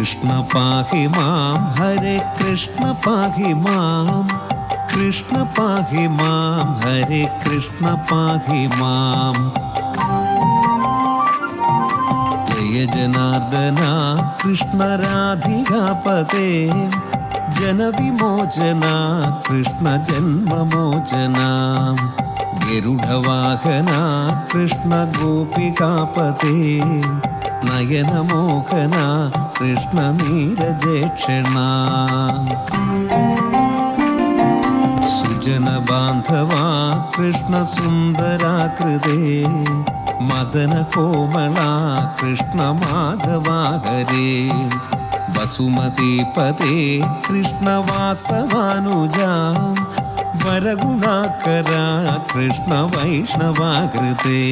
कृष्ण पाहि मां हरे कृष्ण पाहि मां कृष्ण पाहि मां हरे कृष्ण पाहि मां जय जनार्दना कृष्ण राधिकापते जनविमोचना कृष्ण जन्ममोचना गरुडवाहना कृष्ण गोपिकापते नयनमोहना कृष्ण नीरजेक्षणा सुजन बान्धवा कृष्ण सुन्दराकृते मदन कोमला कृष्ण माधवा हरे वसुमतीपते कृष्ण वासवानुजा वरगुणाकरा कृष्ण वैष्णवाकृते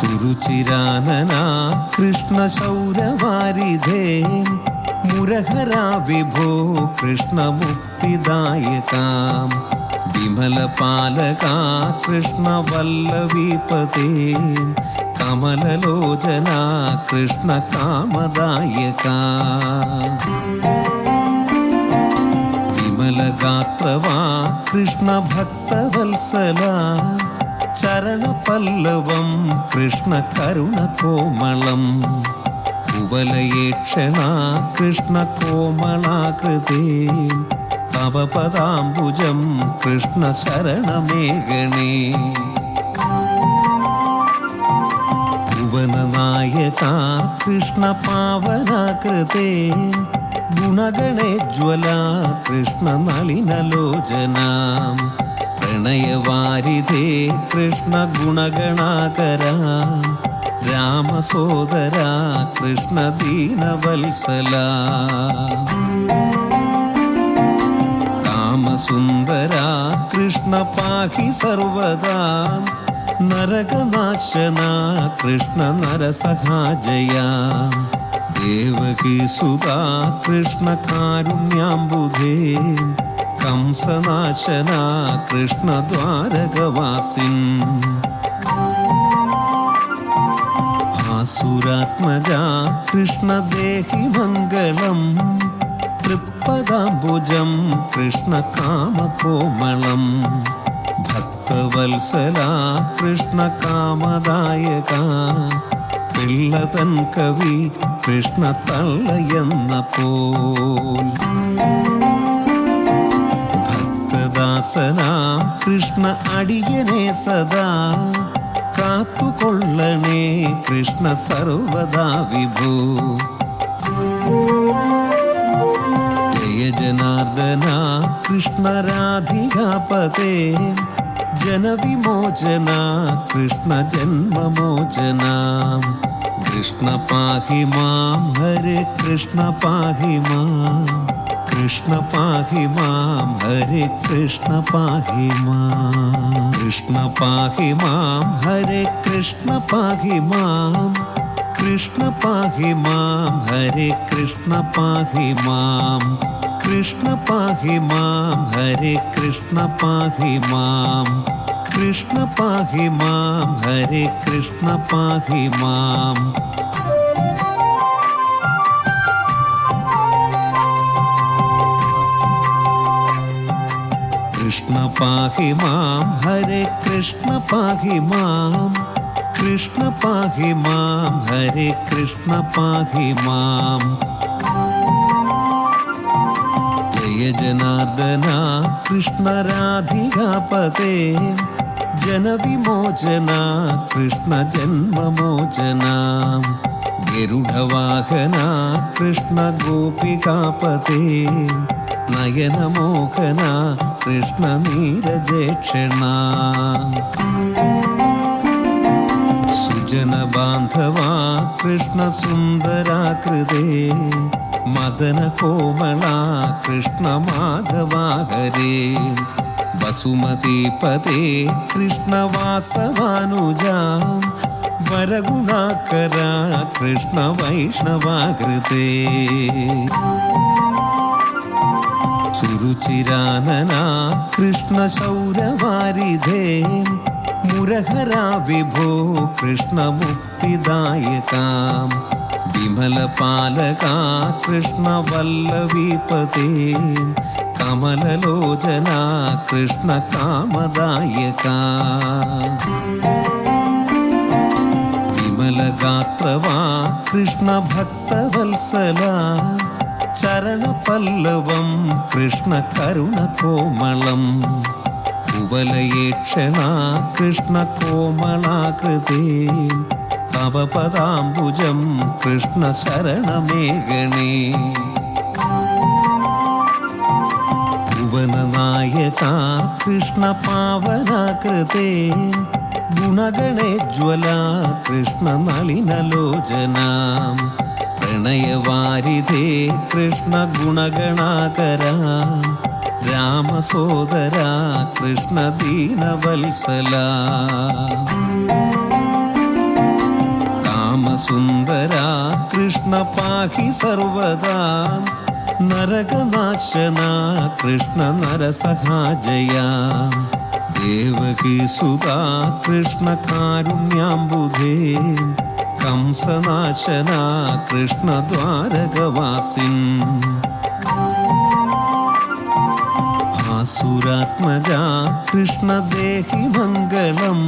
सुरुचिरानना कृष्ण शौरवारिधे मुरहरा विभो कृष्ण मुक्तिदायका विमलपालका कृष्ण वल्लवीपते कमललोचना कृष्ण कामदायका विमलगात्रवा कृष्ण भक्तवत्सला चरणपल्लवं कृष्ण करुणकोमलं कुवलयेक्षणा कृष्ण कोमलाकृते तव पदाम्बुजं कृष्ण शरणमेगणे भुवननायका कृष्ण पावनाकृते गुणगणेज्वला कृष्ण नलिनलोचना प्रणयवारिधे कृष्ण गुणगणाकरा रामसोदरा कृष्ण दीनवत्सला कामसुन्दरा कृष्ण पाहि सर्वदा नरकनाशना कृष्ण नरसहाजया देवकी सुधा कृष्ण कारुण्याम्बुधे कंसनाशना कृष्ण द्वारकवासिन् आसुरात्मजा कृष्ण देहि मङ्गलम् तृप्पदाम्बुजं कृष्ण कामकोमलं भक्तवत्सला कृष्ण कामदायका पिल्लतन कवि कृष्ण तल्लयन्नपोल ഭക്തദാസനാ കൃഷ്ണ അടിയനെ സദാ കാത്തുകൊള്ളണേ കൃഷ്ണ സർവദാ വിഭോ ജയ ജനാർദന കൃഷ്ണ രാധികാപതേ जनविमोचना कृष्ण जन्ममोचना कृष्ण पाहि मां हरे कृष्ण पाहि मां कृष्ण पाहि मां हरे कृष्ण पाहि मां कृष्ण पाहि मां हरे कृष्ण पाहि मां कृष्ण पाहि मां हरे कृष्ण पाहि मां कृष्ण पाहि मां हरे कृष्ण पाहि मां कृष्ण पाहि मां हरे कृष्ण पाहि मां कृष्ण पाहि मां हरे कृष्ण पाहि मां कृष्ण पाहि मां हरे कृष्ण पाहि मां जय जनार्दना कृष्ण राधिकापते जनविमोचना कृष्ण जन्ममोचना गरुडवाहना कृष्ण गोपिकापते नयनमोहना कृष्ण नीरजेक्षणा सुजन बान्धवा कृष्ण सुन्दराकृते मदन कोमला कृष्ण माधवा हरे वसुमतीपते कृष्ण वासवानुजा वरगुणाकरा कृष्ण वैष्णवाकृते सुरुचिरानना कृष्ण शौरवारिधे മുരഹരാ വിഭോ കൃഷ്ണ മുക്തിദായകാം വിമലപാലകാ കൃഷ്ണ വല്ലഭീപതേ കമലലോചന കൃഷ്ണ കാമദായകാ വിമലഗാത്രവാ കൃഷ്ണ ഭക്തവത്സല ചരണപല്ലവം കൃഷ്ണ കരുണകോമളം കുവലയേക്ഷണ കൃഷ്ണ കോമളാകൃതേ തവ പദാംബുജം കൃഷ്ണ ശരണമേഘണേ ഭുവനനായക കൃഷ്ണ പാവനാകൃതേ ഗുണഗണേജ്വല കൃഷ്ണ നളിനലോചന പ്രണയവാരിധേ കൃഷ്ണ ഗുണഗണാകര രാമസോദര കൃഷ്ണ ദീനവത്സല കാമസുന്ദര കൃഷ്ണ പാഹി സർവദാ നരകനാശന കൃഷ്ണ നരസഹാജയ ദേവകീ സുതാ കൃഷ്ണ കാരുണ്യാംബുധേ കംസനാശന കൃഷ്ണ ദ്വാരകവാസിൻ ആസുരാത്മജ കൃഷ്ണ ദേഹി മംഗളം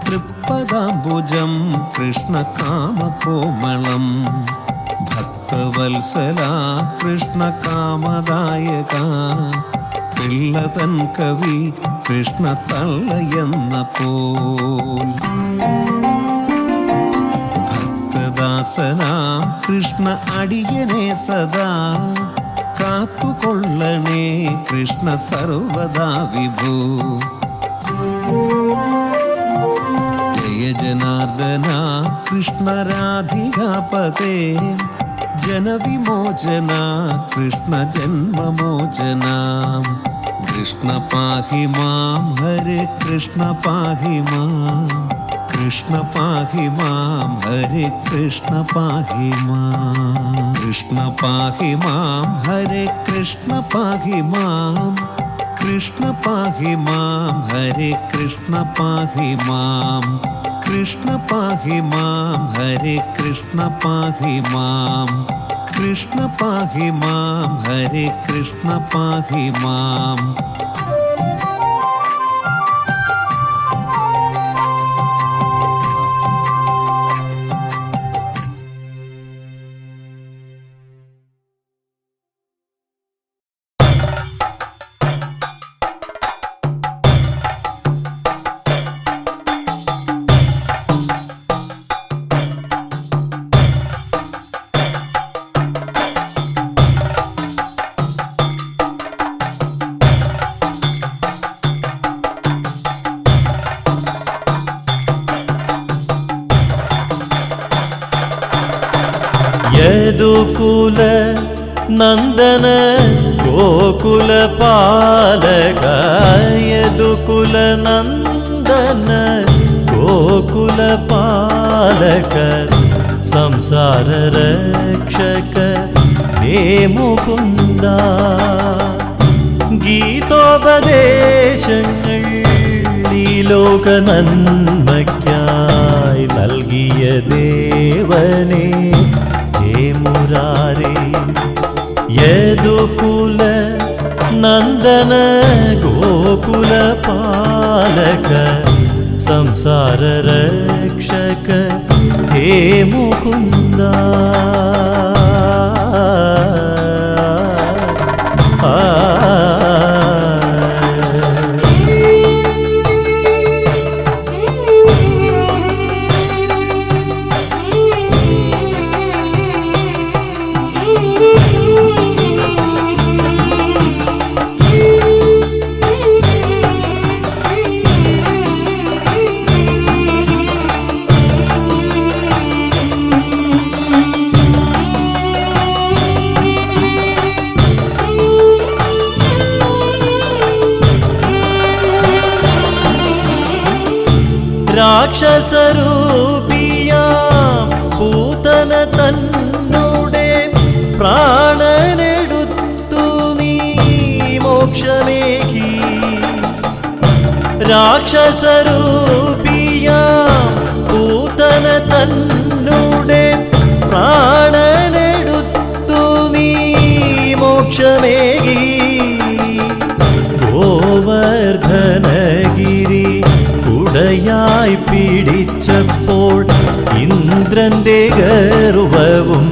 തൃപ്പദാംബുജം കൃഷ്ണ കാമകോമളം ഭക്തവത്സല കൃഷ്ണ കാമദായക പിള്ളതൻ കവി കൃഷ്ണ തള്ളയെന്ന പോൽ ഭക്തദാസനാം കൃഷ്ണ അടിയനെ സദാ കാത്തുകൊള്ളണേ കൃഷ്ണ സർവദാ വിഭോ ജയ ജനാർദ്ദന കൃഷ്ണ രാധികാപതേ ജനവിമോചന കൃഷ്ണ ജന്മമോചന കൃഷ്ണ പാഹി മാം ഹരേ കൃഷ്ണ പാഹി മാം കൃഷ്ണ പാഹി മാം ഹരേ കൃഷ്ണ പാഹി മാം കൃഷ്ണ പാഹി മാം ഹരേ കൃഷ്ണ പാഹി മാം കൃഷ്ണ പാഹി മാം ഹരേ കൃഷ്ണ പാഹി മാം കൃഷ്ണ പാഹി മാം ഹരേ കൃഷ്ണ പാഹി മാം കൃഷ്ണ പാഹി മാം ഹരേ കൃഷ്ണ പാഹി മാം യദുകുല നന്ദന ഗോകുല പാലക യദുകുല നന്ദന ഗോകുല പാലക സംസാര രക്ഷക ഹേ മുകുന്ദ ഗീതോപദേശങ്ങൾ ഈ ലോക നന്മയ്ക്കായി നൽകിയ ദേവനേ മുരാരേ യദുകുല നന്ദന ഗോകുല പാലക സംസാര രക്ഷക ഹേ മുകുന്ദ രാക്ഷസരൂപിയാം പൂതന തന്നോടെ പ്രാണനെടുത്തു നീ മോക്ഷമേകി രാക്ഷസരൂപിയാം തന്നെ പ്രാണനെടുത്തു നീ മോക്ഷമേകി ഗോവർദ്ധനഗിരി കുടയായി പിടിച്ചപ്പോൾ ഇന്ദ്രന്റെ ഗർവവും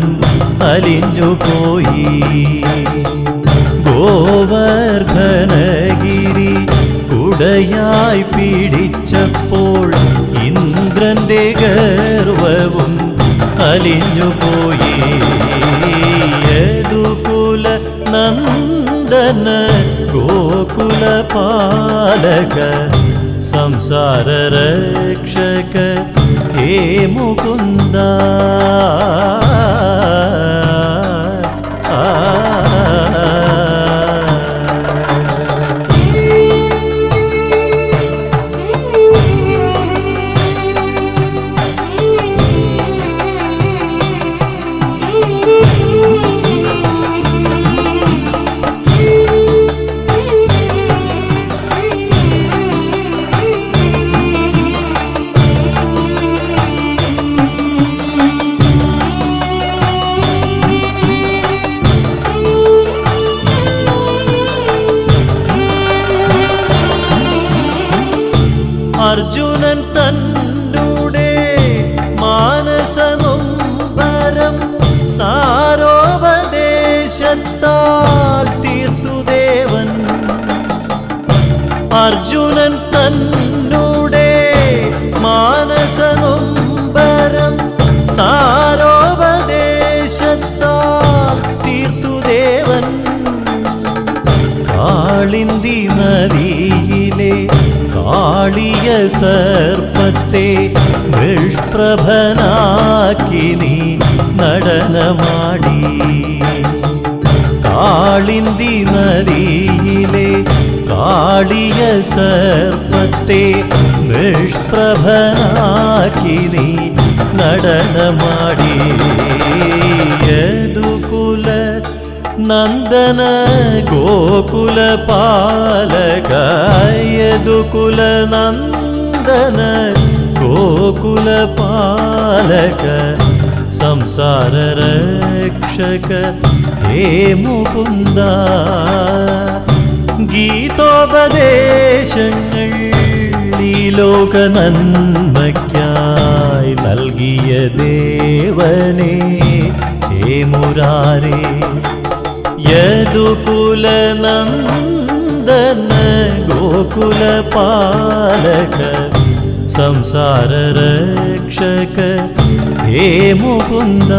അലിഞ്ഞുപോയി ഗോവർദ്ധനഗിരി കുടയായി പിടിച്ചപ്പോൾ ഇന്ദ്രന്റെ ഗർവവും അലിഞ്ഞുപോയി യദുകുല നന്ദന ഗോകുല പാലക സംസാര രക്ഷക ഹേ മുകുന്ദ അർജുനൻ തന്നെ മാനസനൊമ്പരം സാരോപദേശത്താൽ തീർത്തു ദേവൻ അർജുനൻ തന്നെ മാനസനൊമ്പരം സാരോപദേശത്താൽ തീർത്തു ദേവൻ കാളിന്തി നദിയിലെ കാളിയ സർപ്പത്തെ നിഷ്പ്രഭനാക്കി നീ നടനമാടി കാളിന്തി നദിയിലെ കാളിയ സർപ്പത്തെ നിഷ്പ്രഭനാക്കി നീ നടനമാടി യദുകുല നന്ദന ഗോകുല പാലക യദുകുല നന്ദന ഗോകുല പാലക സംസാര രക്ഷക ഹേ മുകുന്ദ ഗീതോപദേശങ്ങൾ ഈ ലോക നന്മയ്ക്കായി നൽകിയ ദേവനേ ഹേ മുരാരേ യദുകുല നന്ദന ഗോകുല പാലക സംസാര രക്ഷക ഹേ മുകുന്ദ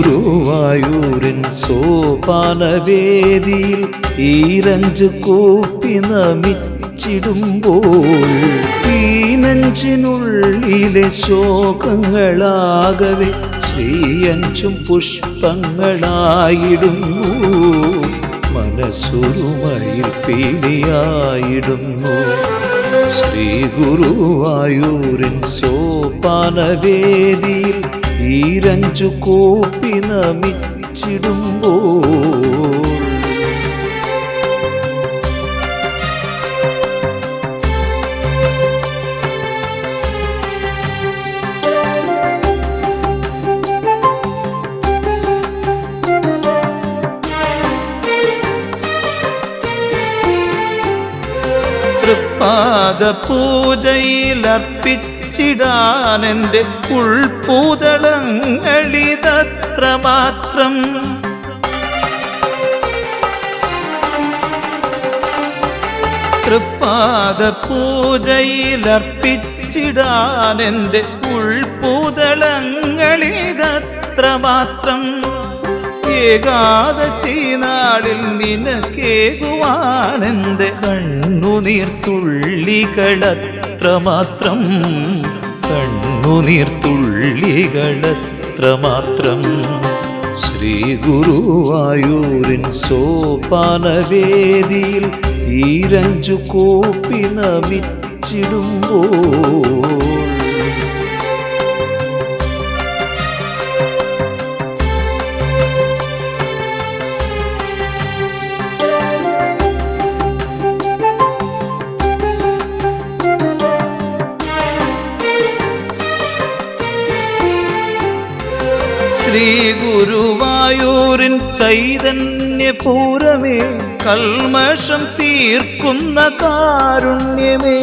ഗുരുവായൂരൻ സോപാനവേദിയിൽ ഈരഞ്ച് കൂപ്പി നമിച്ചിടുമ്പോൾ ഈ നെഞ്ചിനുള്ളിലെ ശോകങ്ങളാകവെ ശ്രീയഞ്ചും പുഷ്പങ്ങളായിടുന്നു മനസ്സുരുമയിൽ പീലിയായിടുന്നു ശ്രീ ഗുരുവായൂരൻ സോപാനവേദിയിൽ ഈരഞ്ചു കൂപ്പി നമിച്ചിടുമ്പോൾ തൃപ്പാദപൂജയിലർപ്പിച്ചിടാനെൻ്റെ ഉൾപൂതളങ്ങളിതത്ര മാത്രം തൃപ്പാദപൂജയിലർപ്പിച്ചിടാനെൻ്റെ ഉൾപൂതളങ്ങളിതത്ര മാത്രം ഏകാദശി നാളിൽ നിനക്കേകുവാനെന്റെ കണ്ണുനീർത്തുള്ളികളത്ര മാത്രം, കണ്ണുനീർത്തുള്ളികളത്ര മാത്രം. ശ്രീ ഗുരുവായൂരിൻ സോപാനവേദിയിൽ ഈരഞ്ചു കോപ്പി നമിച്ചിടുമ്പോൾ ശ്രീ ഗുരുവായൂരിൻ ചൈതന്യപൂരമേ, കൽമഷം തീർക്കുന്ന കാരുണ്യമേ,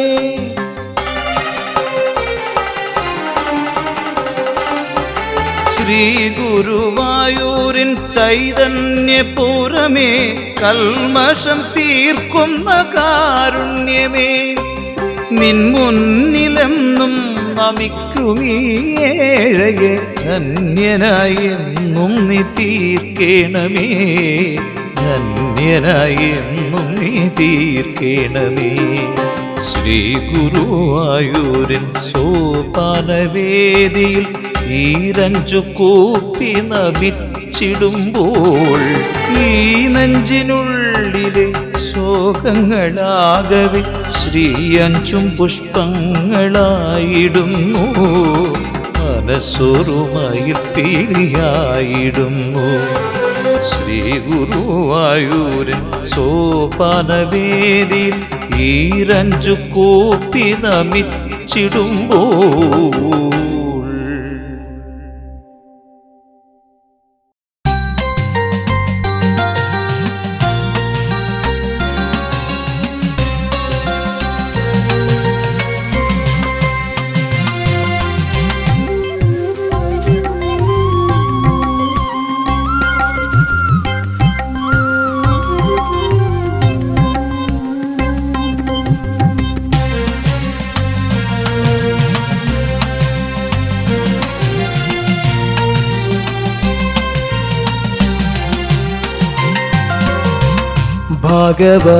ശ്രീ ഗുരുവായൂരിൻ ചൈതന്യപൂരമേ, കൽമഷം തീർക്കുന്ന കാരുണ്യമേ, നിൻ മുന്നിലെന്നും നമിക്കുമീ ഏഴയെ ധന്യനായി എന്നും നീ തീർക്കേണമേ, ധന്യനായി എന്നും നീ തീർക്കേണമേ. ശ്രീ ഗുരുവായൂരിൻ സോപാനവേദിയിൽ ഈരഞ്ചു കൂപ്പി നമിച്ചിടുമ്പോൾ ഈ നെഞ്ചിനുള്ളിലെ ശോകങ്ങളാകവെ ശ്രീയഞ്ചും പുഷ്പങ്ങളായിടുന്നു, മനസ്സൊരുമയിൽ പിരിയായിടുന്നു. ശ്രീ ഗുരുവായൂരിൻ സോപാനവേദിയിൽ ഈരഞ്ചു കൂപ്പി നമിച്ചിടുമ്പോൾ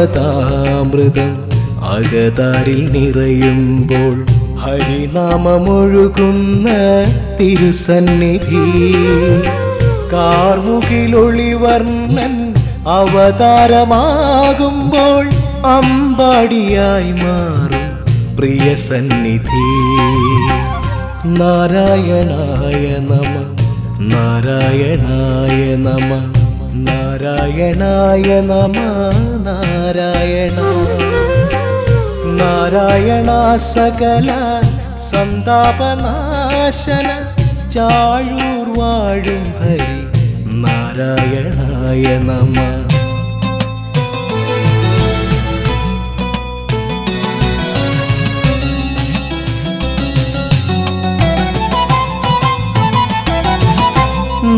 ഭാഗവതാമൃതം അകതാരിൽ നിറയുമ്പോൾ ഹരിനാമമൊഴുകുന്ന തിരുസന്നിധി, കാർമുകിലൊളിവർണ്ണൻ അവതാരമാകുമ്പോൾ അമ്പാടിയായി മാറും പ്രിയ സന്നിധി. നാരായണായ നമ, നാരായണായ നമ, നാരായണായ നമ, നാരായണ. നാരായണ സകല സന്താപനാശന ചാഴൂർ വാഴും ഹരി, നാരായണായ നമ.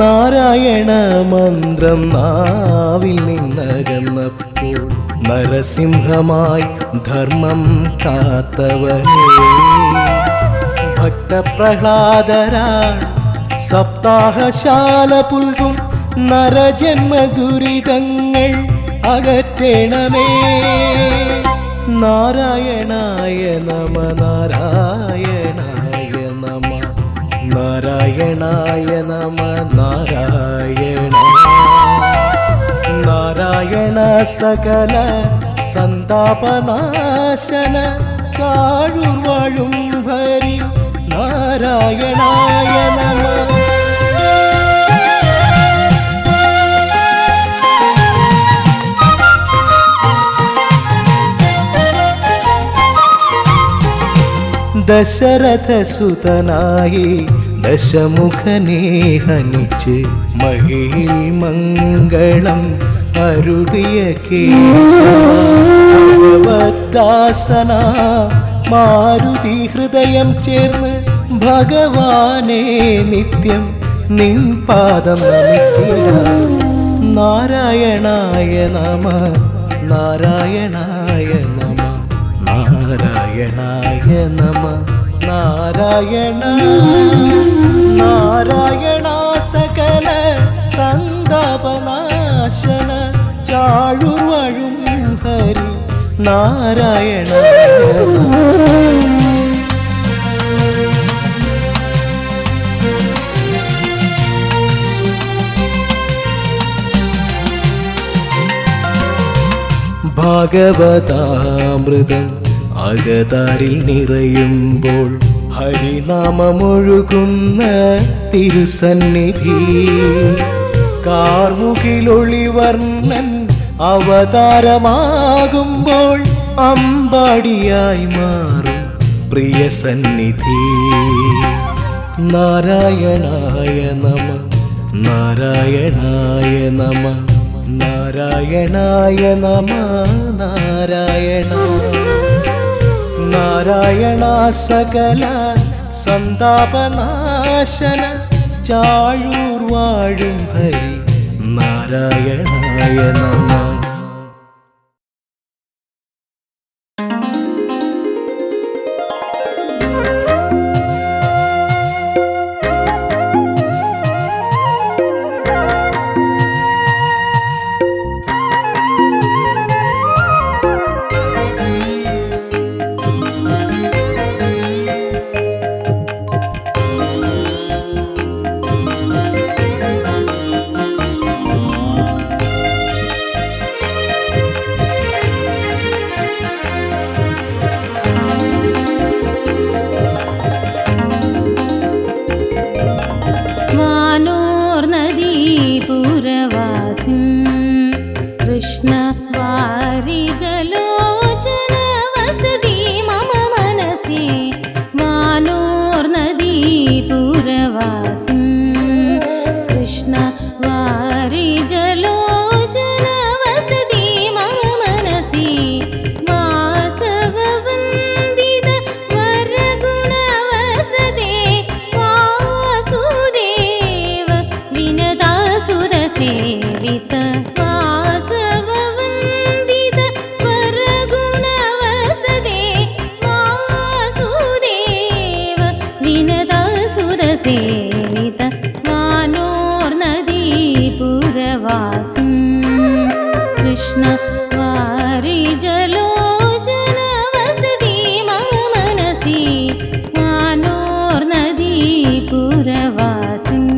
നാരായണ മന്ത്രം നാവിൽ നിന്നകന്നപ്പോൾ നരസിംഹമായി ധർമ്മം കാത്തവനേ, ഭക്തപ്രഹ്ലാദരാ സപ്താഹശാല പുൽകും നരജന്മ ദുരിതങ്ങൾ അകറ്റണമേ. നാരായണായ നമ, നാരായണായ നമ, നാരായണായ നമ, നാരായണ. നാരായണ സകല സന്താപനാശന ചാഴൂർ വാഴും ഹരി, നാരായണായ നമ. ദശരഥസുതനായി ദശമുഖനെ ഹനിച്ച് മഹിയിൽ മംഗളം അരുളിയ കേശവദാസന മാരുതി ഹൃദയം ചേർന്ന് ഭഗവാനെ നിത്യം നിൻ പാദം നമിച്ചിടാം. നാരായണായ നമ, നാരായണായ നമ, നാരായണായ നമ, നാരായണ. നാരായണ സകല സന്താപ ചാഴുർവഴും ഹരി നാരായണ. ഭാഗവതാമൃതം അകതാരിൽ നിറയുമ്പോൾ ഹരിനാമമൊഴുകുന്ന തിരുസന്നിധി. കാർമുകിലൊളിവർണ്ണൻ അവതാരമാകുമ്പോൾ അമ്പാടിയായി മാറും പ്രിയ സന്നിധി. നാരായണായ നമ നാരായണായ നമ നാരായണായ നമ നാരായണ. നാരായണ സകല സന്താപനാശന ചാഴൂർ വാഴും ഹരി നാരായണായ നമ. कृष्ण वारिजलोचन वसति मम मनसि वानोर्नदीपुरवासिन्. कृष्ण वारिजलोचन वसति मम मनसि वासववन्दित वरगुणवसते वासुदेव विनतासुरसेवित. सेवित वानोर्नदीपुरवासिन्. कृष्ण वारिजलोचन वसति मम मनसि वानोर्नदीपुरवासिन्.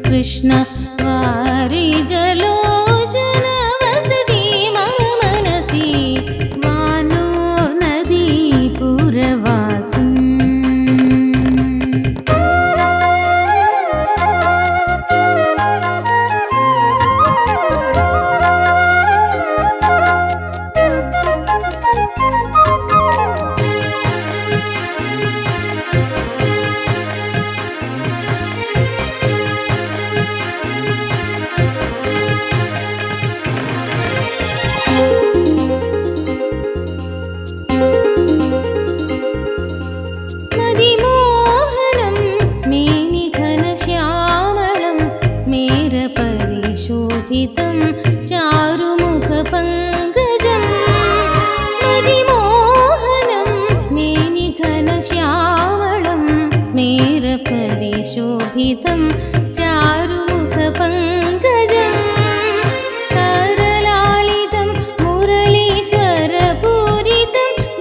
कृष्ण वारिजलोचन वसति मम मनसि वानोर्नदीपुरवासिन्. चारुमुखपङ्कजं मदिमोहनं मेनिघनश्यामलं स्मेरपरिशोभितं മുഖപങ്കജം കരലാളിതം മുരളീശ്വരപൂരിതം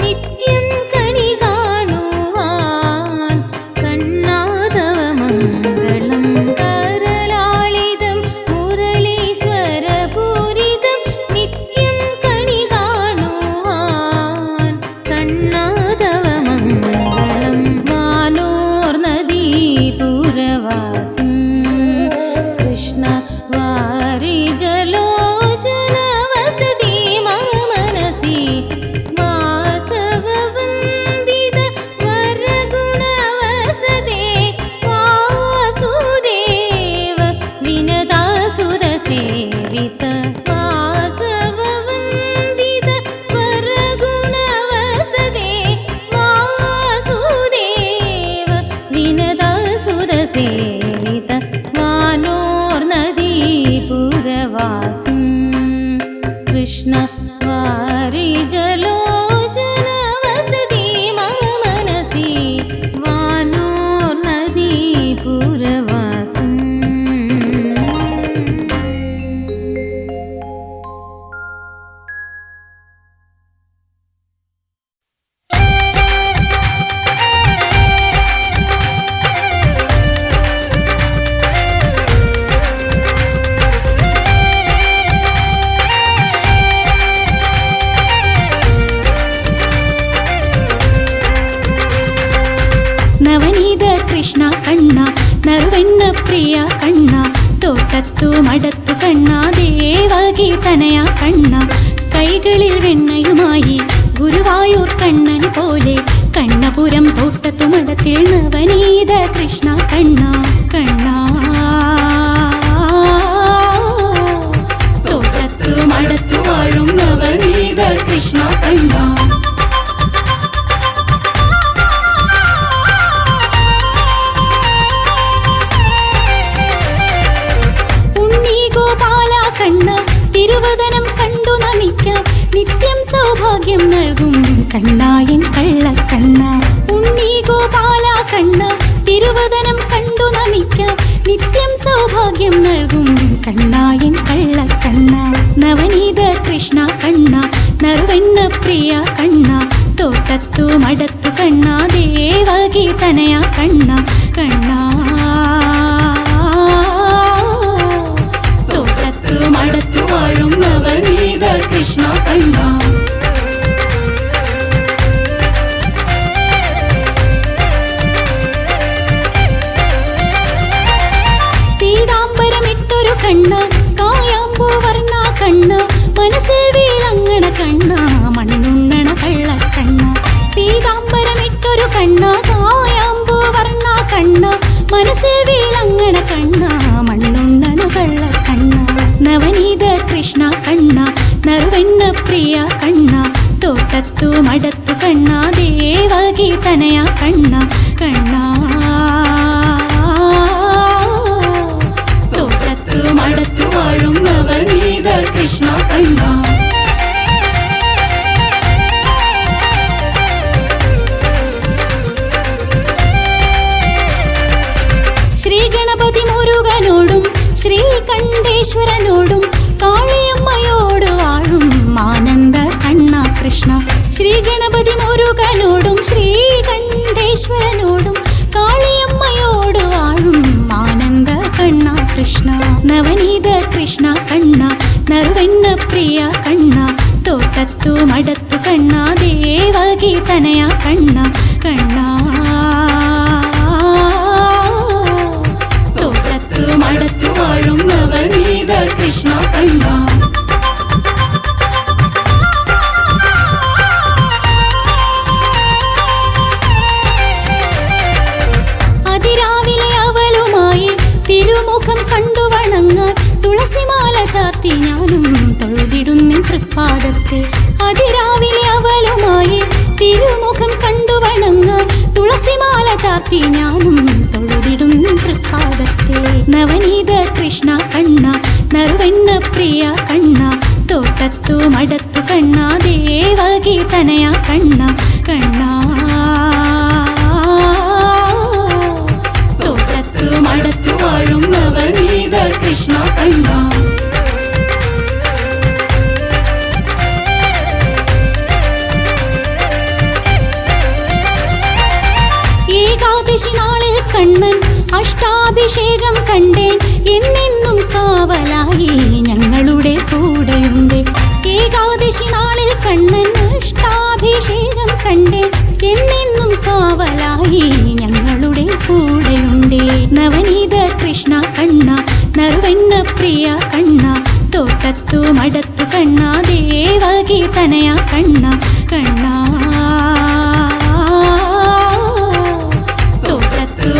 നിത്യം കണി കാണുവാൻ കണ്ണാതവ മംഗളം കരലാളിതം മുരളീശ്വരപൂരിതം നിത്യം കണി കാണുവാൻ കണ്ണാതവ മംഗളം വാനോർ നദീപുരവാസം കൃഷ്ണ വാരി ജലോചന വസതി മമ മനസി വാസവവന്ദിത വരഗുണവസതേ വാസുദേവ വിനതാസുരസേവിത വാസവവന്ദിത വരഗുണവസതേ വാസുദേവ വിനതാസുരസേവിത വാനോർ നദീപുരവാസം കൃഷ്ണ വാരി ജലോചന വസതി മമ മനസി വാനോർ നദീപുരവാസം ನವನೀತ ಕೃಷ್ಣ ಕಣ್ಣ ನರುವೆಣ್ಣ ಪ್ರಿಯ ಕಣ್ಣ തോട്ടത്തു മടത്തു കണ്ണ ദേവകി തനയ കണ്ണ കൈകളിൽ വെണ്ണയുമായി ഗുരുവായൂർ കണ്ണൻ പോലെ കണ്ണപുരം തോട്ടത്തു മടത്തിൽ നവനീത കൃഷ്ണ കണ്ണ കണ്ണ തോട്ടത്തു മടത്തു വാഴും നവനീത കൃഷ്ണ കണ്ണ കണ്ണ തിരുവദനം കണ്ടു നമിക്കാം നിത്യം സൗഭാഗ്യം നൽകും കണ്ണായൻ കള്ളക്കണ്ണ ഉണ്ണി ഗോപാല കണ്ണ തിരുവദനം കണ്ടു നമിക്കാം നിത്യം സൗഭാഗ്യം നൽകും കണ്ണായൻ കള്ളക്കണ്ണ നവനീത കൃഷ്ണ കണ്ണ നറുവെണ്ണ പ്രിയ കണ്ണ തോട്ടത്തു മടത്തു കണ്ണ ദേവകി തനയ കണ്ണ കണ്ണ മടത്തു വാഴും നവനീത കൃഷ്ണ കണ്ണ പീതാംബരമിട്ടൊരു കണ്ണ കായാമ്പൂ വർണ്ണ കണ്ണ മനസ്സിൽ വീളങ്ങണ കണ്ണ മണ്ണുണ്ണണ കള്ളക്കണ്ണ പീതാംബരമിട്ടൊരു കണ്ണ കായാമ്പൂ വർണ്ണ കണ്ണ മനസ്സിൽ വീളങ്ങണ കണ്ണ മണ്ണുണ്ണണ കള്ളക്കണ്ണ നവനീത കൃഷ്ണ കണ്ണ നറുവെണ്ണ പ്രിയ കണ്ണ തോട്ടത്തു മടത്തു കണ്ണ ദേവകി തനയ കണ്ണ കണ്ണ തോട്ടത്തു മടത്തു വാഴും നവനീത കൃഷ്ണ കണ്ണ ശ്രീ ഗണപതി മുരുകനോടും ശ്രീകണ്ഠേശ്വരനോടും കാളിയമ്മയോട് വാഴും ആനന്ദ കണ്ണ കൃഷ്ണ ശ്രീ ഗണപതി മുരുകനോടും ശ്രീകണ്ഠേശ്വരനോടും കാളിയമ്മയോട് വാഴും ആനന്ദ കണ്ണ കൃഷ്ണ നവനീത കൃഷ്ണ കണ്ണ നറുവെണ്ണ പ്രിയ കണ്ണ തോട്ടത്തു മടത്തു കണ്ണ ദേവകി തനയ കണ്ണ കണ്ണ മടത്തു വാഴും നവനീത കൃഷ്ണ കണ്ണ അതിരാവിലെ അവളുമായി തിരുമുഖം കണ്ടു വണങ്ങാൻ തുളസിമാല ചാർത്തി ഞാനും തൊഴുതിടുന്ന തൃപ്പാദത്തെ അതിരാവിലെ അവളുമായി തിരുമുഖം കണ്ടു വണങ്ങാൻ തുളസിമാല ചാർത്തി ഞാനും തൊഴുതിടുന്ന തൃപ്പാദത്തെ നവനീത കൃഷ്ണ കണ്ണ നറുവെണ്ണ പ്രിയ കണ്ണ തോട്ടത്തു മടത്തു കണ്ണ ദേവകി തനയ കണ്ണ കണ്ണ തോട്ടത്തു മടത്തു വാഴും നവനീത കൃഷ്ണ കണ്ണ. ഏകാദശി നാളിൽ കണ്ണൻ അഷ്ടാഭിഷേകം കണ്ടേൻ, എന്നെന്നും കാവലായി ഞങ്ങളുടെ കൂടെയുണ്ട്. ഏകാദശി നാളിൽ കണ്ണൻ അഷ്ടാഭിഷേകം കണ്ടേൻ, എന്നെന്നും കാവലായി ഞങ്ങളുടെ കൂടെയുണ്ട്. നവനീത കൃഷ്ണ കണ്ണ, നറുവെണ്ണ പ്രിയ കണ്ണ, തോട്ടത്തു മടത്തു കണ്ണ, ദേവകി തനയ കണ്ണ കണ്ണ.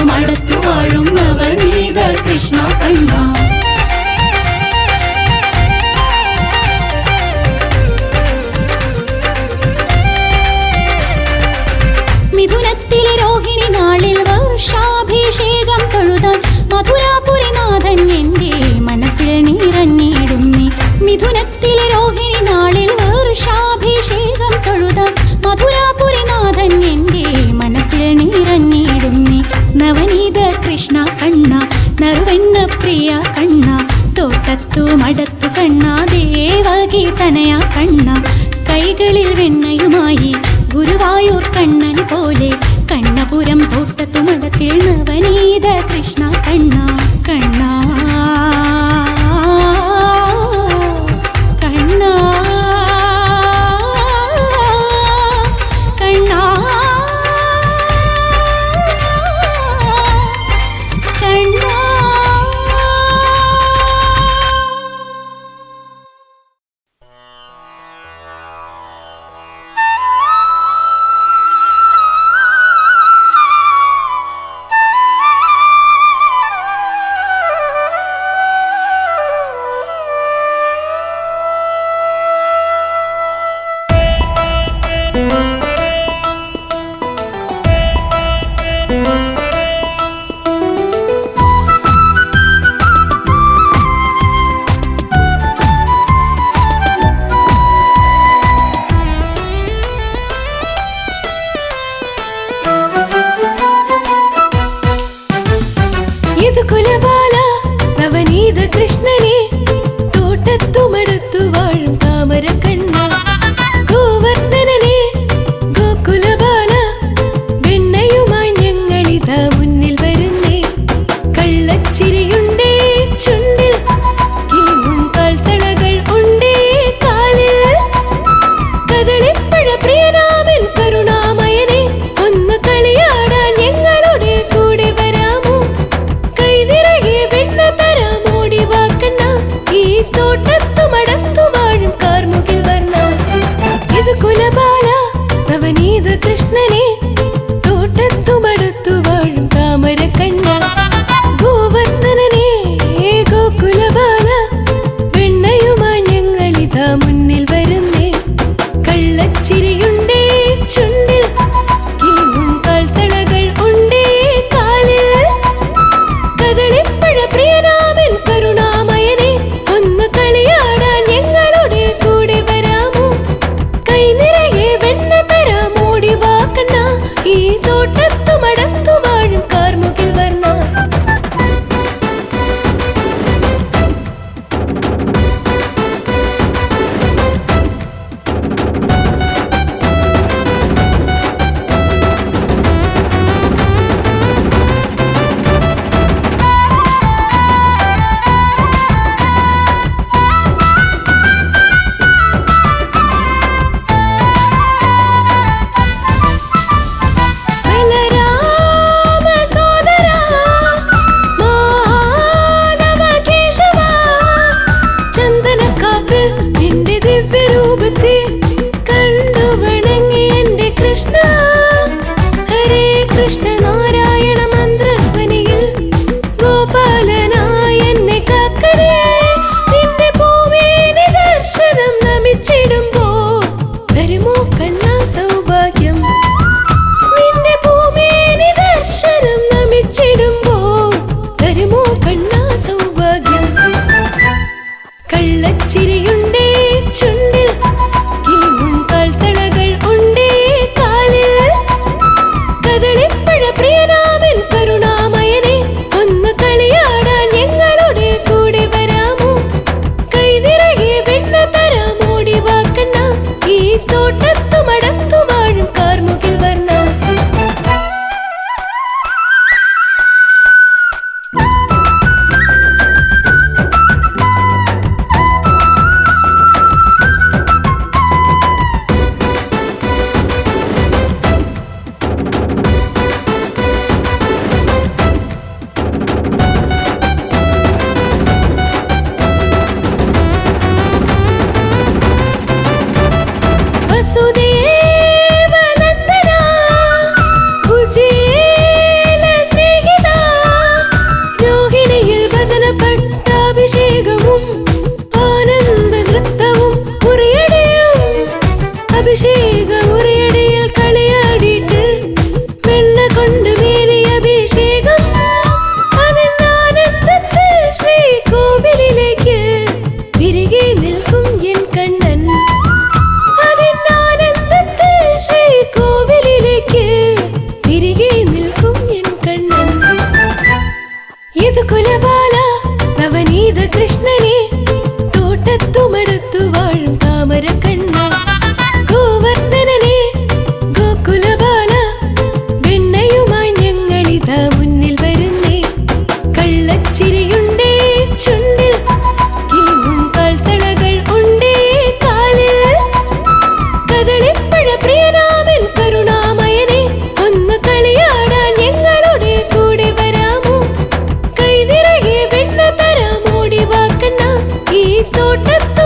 മടത്തു വാഴും നവനീത കൃഷ്ണ കണ്ണ. മിഥുനത്തിലെ രോഹിണി നാളിൽ വർഷാഭിഷേകം തൊഴുതാൻ മധുരാപുരിനാഥൻ എൻ്റെ മനസ്സിൽ നിറഞ്ഞിടുന്നേ. മിഥുനത്തിലെ രോഹിണി നാളിൽ വർഷാഭിഷേകം തൊഴുതാൻ മധുരാപുരിനാഥൻ എൻ്റെ മനസ്സിൽ നിറഞ്ഞിടുന്നേ. നവനീത കൃഷ്ണ കണ്ണ, നറുവെണ്ണ പ്രിയ കണ്ണ, തോട്ടത്തു മടത്തു കണ്ണ, ദേവകി തനയ കണ്ണ. കൈകളിൽ വെണ്ണയുമായി ഗുരുവായൂർ കണ്ണൻ പോലെ കണ്ണപുരം തോട്ടത്തു മടത്തിൽ നവനീത കൃഷ്ണ കണ്ണ കണ്ണ കണ്ണ കണ്ണ കണ്ണ. ಇದು ಕುಲಬಾಲ ನವನೀತ ಕೃಷ್ಣನೇ, തോട്ടത്തു മടുത്തു വാഴും താമര കണ്ണ. ഗോവർദ്ധനനെ ഗോകുലബാല, വെണ്ണയുമായി ഞങ്ങളിതാ മുന്നിൽ വരുന്നേ. കള്ളച്ചിരിയുണ്ടേ ചുണ്ടിൽ, കിലുങ്ങും കാൽത്തളകൾ ഉണ്ടേ കാലിൽ. കദളിപ്പഴ പ്രിയനാമൻ കരുണാമയനെ, ഒന്ന് കളിയാടാൻ ഞങ്ങളുടെ കൂടെ വരാമോ? കൈനിറയെ വെണ്ണ തരാം, ഓടി വാ കണ്ണ, ഈ തോട്ടത്തു മടത്തു വാഴും കാർമുകിൽ വർണ്ണ. ഇത് കുലബാല നവനീത കൃഷ്ണനെ, തോട്ടത്തു മടത്തു വാഴും താമര കണ്ണ. ഗോവർദ്ധനനെ ഗോകുലബാല, വെണ്ണയുമായി ഞങ്ങളിതാ മുന്നിൽ വരുന്നേ. കള്ളച്ചിരിയുണ്ടേ ചുണ്ടിൽ, കിലുങ്ങും കാൽത്തളകൾ ഉണ്ടേ കാലിൽ. കദളിപ്പഴ പ്രിയനാമൻ കരുണാമയനെ, ഒന്ന് കളിയാടാൻ ഞങ്ങളുടെ കൂടെ വരാമോ? കൈനിറയെ വെണ്ണ തരാം, ഓടി വാ കണ്ണ, ഈ തോട്ടത്തു മടത്തു വാഴും കാർമുകിൽ വർണ്ണ. ബലരാമ സോദരാ, മാധവ കേശവ, ചന്ദനക്കാപ്പിൽ നിന്റെ ദിവ്യരൂപത്തെ കണ്ടു വണങ്ങി എന്റെ കൃഷ്ണ. ഹരേ കൃഷ്ണ നാരായണ മന്ത്രധ്വനിയിൽ ഗോപാലനായ എന്നെ കാക്കണേ. നിന്റെ ഭൂമിയെ ദർശനം നമിച്ചിടുമ്പോ തരുമോ കണ്ണ സൗഭാഗ്യം? നിന്റെ ഭൂമിയെ ദർശനം നമിച്ചിടുമ്പോൾ തരുമോ കണ്ണ സൗഭാഗ്യം? കള്ളച്ചിരിയുണ്ടേ ചുണ്ടിൽ, കിലുങ്ങും കാൽത്തളകൾ ഉണ്ടേ കാലിൽ. കദളിപ്പഴ പ്രിയനാമൻ കരുണാമയനെ, ഒന്ന് കളിയാടാൻ യദുകുലബാല നവനീത കൃഷ്ണനെ തോട്ടത്തുമടുത്തു വാഴും താമര കണ്ണ ഗോവർദ്ധനനെ ഗോകുലബാല വെണ്ണയുമായി ഞങ്ങളിതാ മുന്നിൽ വരുന്നേ കള്ളച്ചിരിയുണ്ടേ ചുണ്ടിൽ കിലുങ്ങും കാൽത്തളകൾ ഉണ്ടേ കാലിൽ കദളിപ്പഴ പ്രിയനാമൻ കരുണാമയനെ ഒന്ന് കളിയാടാൻ ഞങ്ങളുടെ കൂടെ വരാമോ കൈനിറയെ വെണ്ണ തരാം ഓടി വാക്കണ്ണ ഈ തോട്ടത്ത്